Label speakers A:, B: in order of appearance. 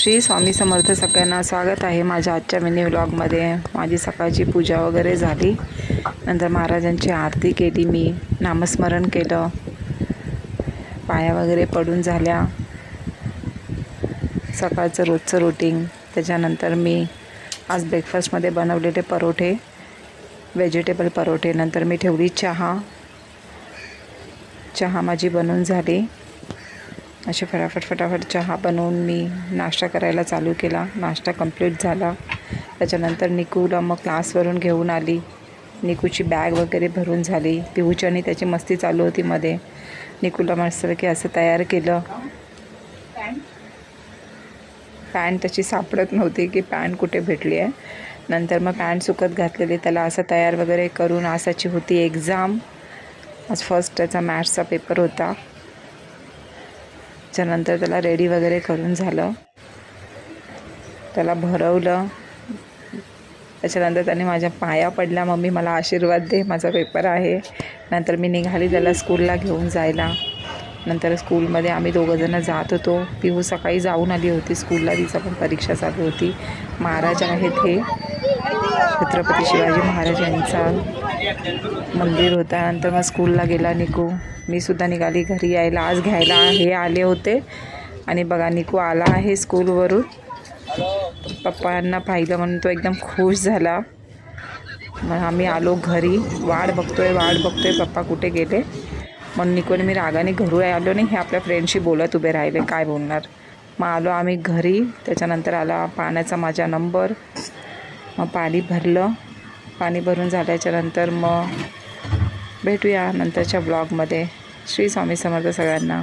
A: श्री स्वामी समर्थ सगळ्यांना स्वागत आहे माझ्या आजच्या मिनी व्लॉगमध्ये। माझी सकाळची पूजा वगैरे झाली, नंतर महाराजांची आरती केली, मी नामस्मरण केलं, पाया वगैरे पडून झाल्या, सकाळचं रोजचं रुटीन। त्याच्यानंतर मी आज ब्रेकफास्टमध्ये बनवलेले परोठे, व्हेजिटेबल परोठे, नंतर मी ठेवली चहा माझी बनवून झाली। असे फटाफट चहा बनवून मी नाश्ता करायला चालू केला। नाश्ता कंप्लीट झाला, त्याच्यानंतर निकूला मग क्लासवरून घेऊन आली। निकूची बॅग वगैरे भरून झाली, पिहूची आणि त्याची मस्ती चालू होती मध्ये। निकूला मस्त की असं तयार केलं, पॅन्ट त्याची सापडत नव्हती की पॅन्ट कुठे भेटली आहे। नंतर मग पॅन्ट सुकत घातलेली, त्याला असं तयार वगैरे करून आसाची होती एक्झाम। आज फर्स्ट त्याचा मॅथ्सचा पेपर होता। त्याच्यानंतर त्याला रेडी वगैरे करून झालं, त्याला भरवलं। त्याच्यानंतर त्याने माझ्या पाया पडल्या, मम्मी मला आशीर्वाद दे, माझा पेपर आहे। नंतर मी निघाली त्याला स्कूलला घेऊन जायला। नंतर स्कूलमध्ये आम्ही दोघंजणं जात होतो। पिहू सकाळी जाऊन आली होती स्कूलला, तिचा पण परीक्षा चालू होती। महाराज आहेत हे छत्रपती शिवाजी महाराज यांचा मंदिर होता। नंतर मग स्कूलला गेला निकू, मी सुद्धा निघाली घरी यायला। आज घ्यायला हे आले होते आणि बघा निकू आला आहे स्कूलवरून। पप्पांना पाहिलं म्हणून तो एकदम खुश झाला। मग आम्ही आलो घरी, वाट बघतोय पप्पा कुठे गेले। मग निकूने मी रागाने घरी आलो नाही, हे आपल्या फ्रेंडशी बोलत उभे राहिले, काय बोलणार। मग आलो आम्ही घरी। त्याच्यानंतर आला पाण्याचा माझा नंबर, मग पाणी भरलं। पाणी भरून झाल्याच्यानंतर मग भेटूया नंतरच्या ब्लॉगमध्ये। श्री स्वामी समर्थ सगळ्यांना।